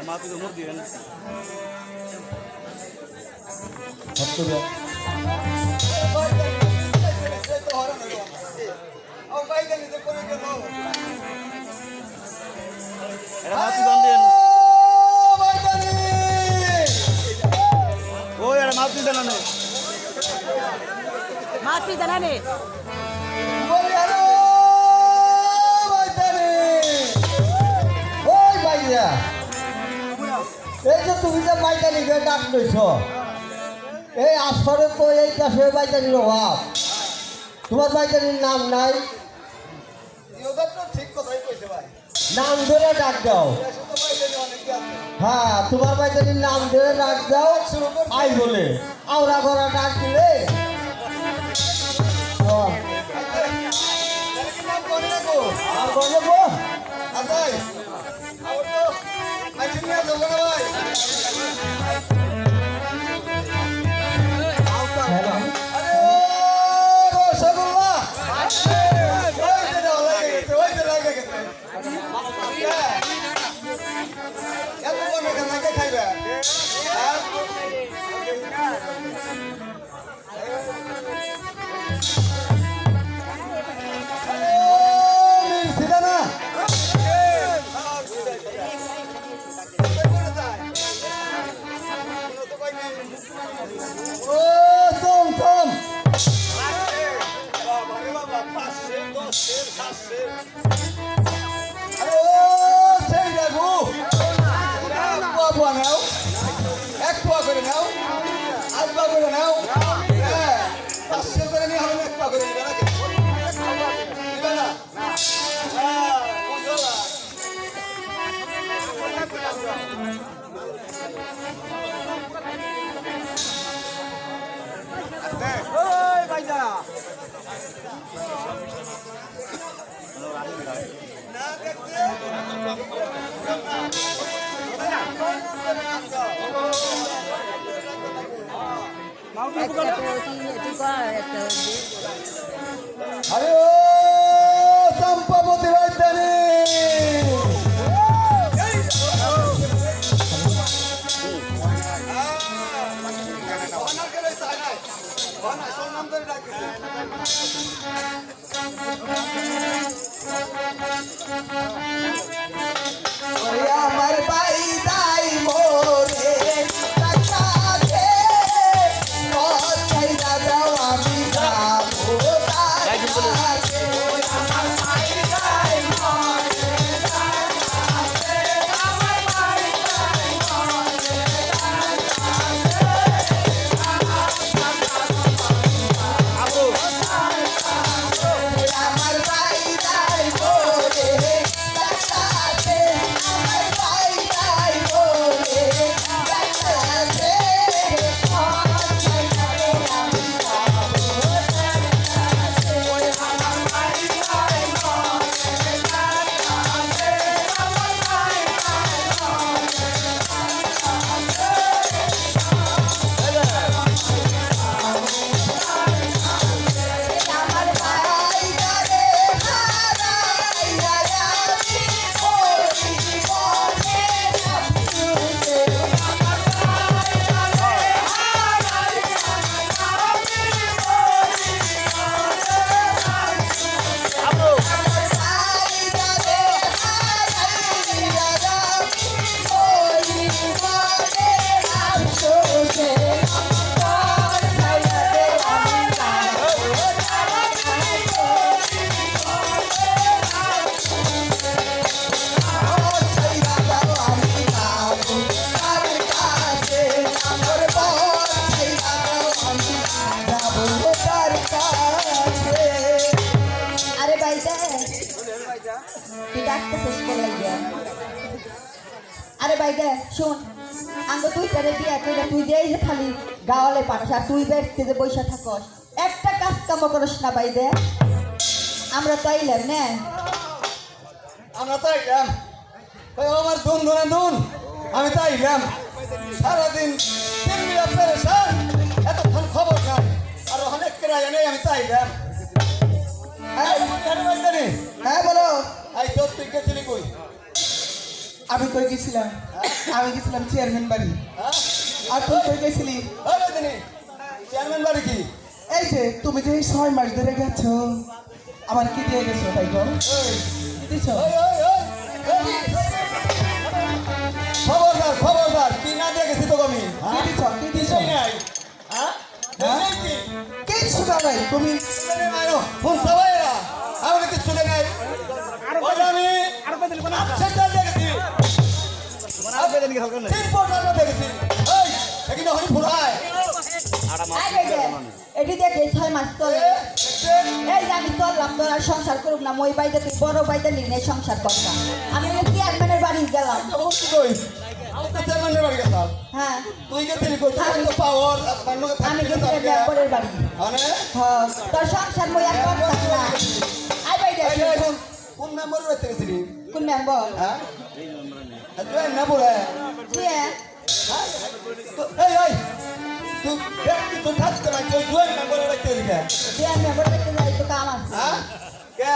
মাটি তো মুখ দিবেন মাটি দান দেন ও यार মাটি দেন না মাটি দেন না এই যে তুমি যে বাইকানিকে ডাক লইছ এই আসরে তো এই কাছে বাইকানির অভাব তোমার বাইকানির নাম নাই ঠিক কথাই কইছে ভাই নাম ধরে ডাক দাও হ্যাঁ তোমার বাইকানির নাম ধরে ডাক দাও আই বলে আওরা ঘোরা ডাক দিলে আর বলবো আরে ও চম্পাবতী বাইতানি আমার বাই দাই মোরে আরে ভাই দে শুন আঙ্গ তুই করে দিয়ে তুই যেই যে খালি গাওয়ালে পাঠাস আর তুই দেখতে যে বৈশা থাকস একটা কাজ কাম করিস না ভাই দে আমরা তো আইলাম না আমরা তো আইলাম আমার দুন ধরে দুন আমি তো আইলাম সারাদিন পেরেশান এতক্ষণ খবর নাই আর অনেক কেরাই নেই আমি তো আইলাম হ্যাঁ বলো আই তো তুই গেছিলি কই আমি কই গেছিলাম আমি গেছিলাম চেয়ারম্যান বাড়ি। হ্যাঁ আর তুই কই গেছিলি? ওই বেদিনী চেয়ারম্যান বাড়ি কি এই যে তুমি যে 6 মাস ধরে গেছো, আমার কি দিয়ে গেছো তাই গো? ওই কি দিছো? ওই ওই ওই খবরদার খবরদার কি না দিয়ে গেছি তো আমি কি দিছো? কি দিছো? কিছুই নাই হ্যাঁ হ্যাঁ? এই কি কিচ্ছু না নাই তুমি। ফোন সবাইরা আমাকে কিছু দেয় নাই ওই আমি সেটা দেখেছি তিন পর্যন্ত দেখেছি এই এখানে হরি ফুরায় আই বাইদে এটি দেখে 6 মাস চলে এই যে আমি চললাম তোর আর সংসার করুক না মই বাইদে তুই বড় বাইদে নিয়ে সংসার করতাম আমি ওই চেয়ারম্যানের বাড়ি গেলাম কই আমি তো চেয়ারম্যানের বাড়ি গেলাম হ্যাঁ তুই গেছিলি কই তুই তো পাওয়ার আমি গেছিলাম মেম্বারের বাড়ি মানে হ্যাঁ তোর সংসার মই আর করতাম না আই বাইদে এখন কোন মেম্বার বাড়িতে গেছিলি কোন মেম্বার হ্যাঁ তুই না বলে তুই এই এই তুই ব্যক্তি তো থাকতে না তুই দুই মেম্বার বাড়িতে গেছিলি তুই মেম্বার বাড়িতে যাই তো কাম আছে হ্যাঁ কে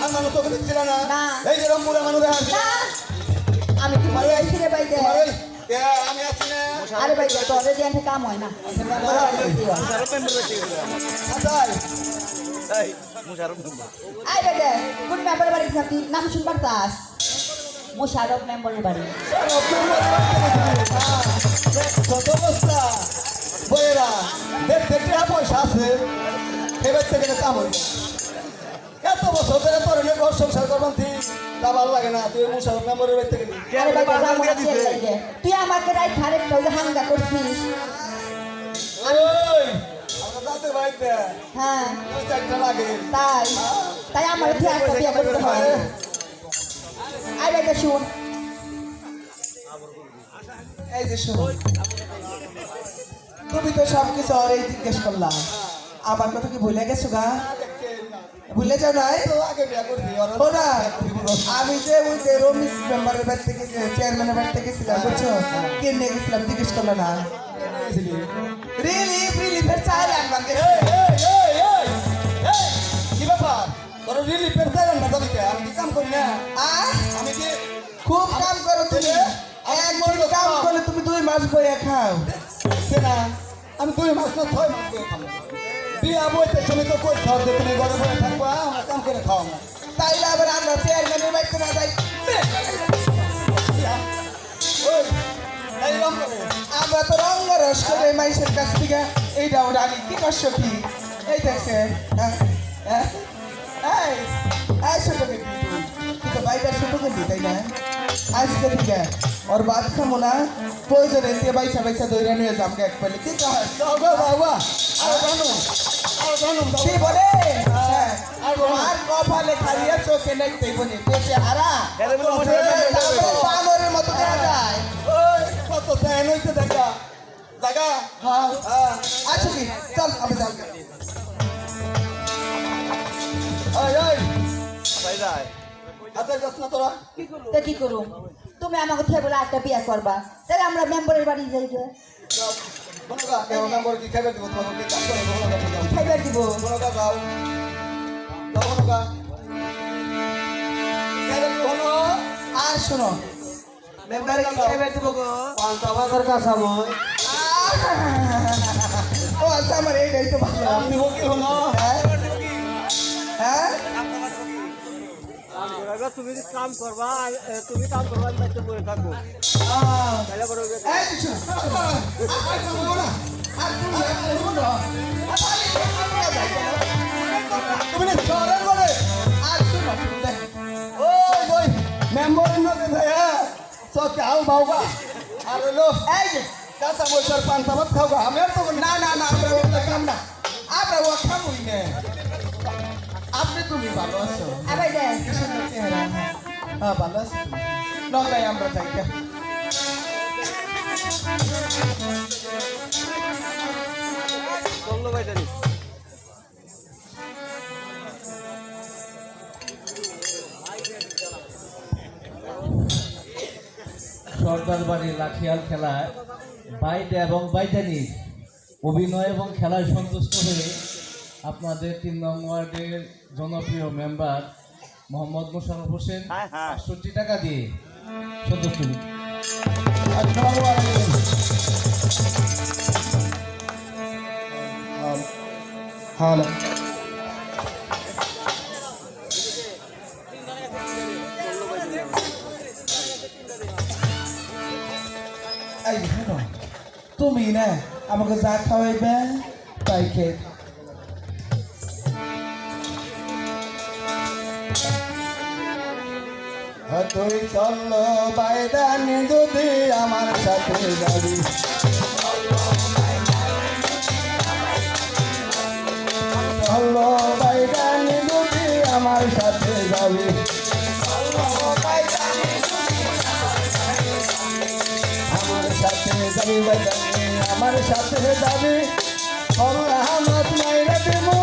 আর মানুষ তোকে দেখছিল না না। এই যে রংপুরে মানুষ আছে না আমি কি বলে আইছি রে বাইদে তোমার ওই কে আমি আছি না আরে বাইদে তোর দিয়ে কাম হয় না মেম্বার বাড়িতে হয় আচ্ছা আই বাইদে কোন মেম্বার বাড়ি থাকি নাম শুনবার তাস মোশারফ মেম্বারের বাড়ি কত অবস্থা বইরা দেখতে পয়সা আছে এবার থেকে কাম হইব এত বছর ধরে তোর এনে ঘর সংসার করবান ঠিক তা ভালো লাগে না তুই মুসাফর মেম্বারের বাড়ি থেকে আরে বাইদে যাবো না তেল লাগে তুই আমাকে রাই খারে কইলে হাঙ্গা করছিস ওই আমরা যাতে বাড়িতে হ্যাঁ ওই চারটা লাগে তাই তাই আমার বিয়ে একটা বিয়ে করতে হয় আই বাইদে শুন এই যে শোনো, তুমি তো সব কিছু অনেক জিজ্ঞেস করলাম, আমার কথা কি ভুলে গেছো গা? ভুলে যাও নাই? তো আগে বিয়া করবি আর ওরা আমি যে ওই যে রমিস মেম্বারের বাড়ি থেকে চেয়ারম্যানের বাড়ি থেকে গেছিলাম বুঝছো, কে নিয়ে গেছিলাম জিজ্ঞেস করলো না। রিলিফের চাল আনবার গেছে। কি ব্যাপার তোর রিলিফের চাইলেন না তোকে আমি কি কাম করি না আহ, আমি কি খুব কাম করো তুমি, একবার কাম করলে তুমি 2 মাস বইয়া খাও। সে না আমি 2 মাস না 6 মাস করে খাবো বিয়া বইতে তুমি তো কই খাও যে তুমি ঘরে বসে থাকবা আমরা কাম করে খাও না তাইলে আবার আমরা চেয়ারম্যানের বাড়িতে না যাই, ওই এই রকম করে আমরা তো রঙ্গরস করে মাইসের কাছ থেকে এইটা ওটা আনি কি কষ্ট কি এই দেখছে হ্যাঁ হ্যাঁ এই এই ছোট কিন্তু তুই তো বাইটা ছোট কিন্তু তাই না আজকে থেকে ওর বাদ খামো না প্রয়োজনে দিয়ে বাইসা বাইসা দৈরা নিয়ে যাবো এক পেলে কি কয় বাবা বাবা আর জানো কি বলে হ্যাঁ আর তোমার কপালে খাইয়া চোখে দেখতে বলে পেটে হারা পাগলের মতো দেখা যায়। ওই কত টাইম হইছে দেখা জায়গা হ্যাঁ হ্যাঁ আচ্ছা কি চল আমি যাও। এই এই আচ্ছা যাস না তোরা তা কি করুম তুমি আমাকে থেকে বলে একটা বিয়ে করবা তাহলে আমরা মেম্বারের বাড়ি যাই গে কোনটা কেউ নম্বর কি খাবে দিব তোমাকে কি কাজ করে কোনটা যাও খাইবার দিব কোনটা যাও যাও কোনটা খাবে কোন আর শোনো মেম্বারে কি খাইবে দেবো গো? পাঁচটা বাজার কাছে মই ও আচ্ছা আমার এইটাই তো ভালো আপনি কি হলো হ্যাঁ হ্যাঁ তুমি কাম করবা তুমি কাম করবা আমি বাইতে বসে থাকবো তাহলে বড় এই শোনো শোনো আর শোনো না আর শোনো তুমি না চলেন বলে আর শোনো ওই ওই মেম্বার নবে ভাইয়া সো কাল বাউবা আর লো এই যে কাঁচা বছর পাঁচটা ভাত খাওয়া আমি আর তো না না না আমরা ওটা কাম না আমরা ও খাবই না আপনি তুমি ভালো আছো আবার দে কি সুন্দর চেহারা হ্যাঁ ভালো আছো তুমি নগাই আমরা যাই গে। চললো বাইটারি সর্দার বাড়ি লাঠিয়াল খেলায় বাইদে এবং বাইদানির অভিনয় এবং খেলায় সন্তুষ্ট হয়ে আপনাদের 3 নং ওয়ার্ডের জনপ্রিয় মেম্বার মোহাম্মদ মোশাররফ হোসেন হ্যাঁ, হ্যাঁ। 65 টাকা দিয়ে সন্তুষ্ট আসসালামু আলাইকুম হ্যালো এই শোনো তুমি না আমাকে যা খাওয়াইবে তাই খেয়ে তুই চললো বাইদানি যদি আমার সাথে যাবি চললো বাইদানি যদি আমার সাথে যাবি আমার সাথে যাবি বাইদানি আমার সাথে যাবি আমার হামত মাইরা দেবো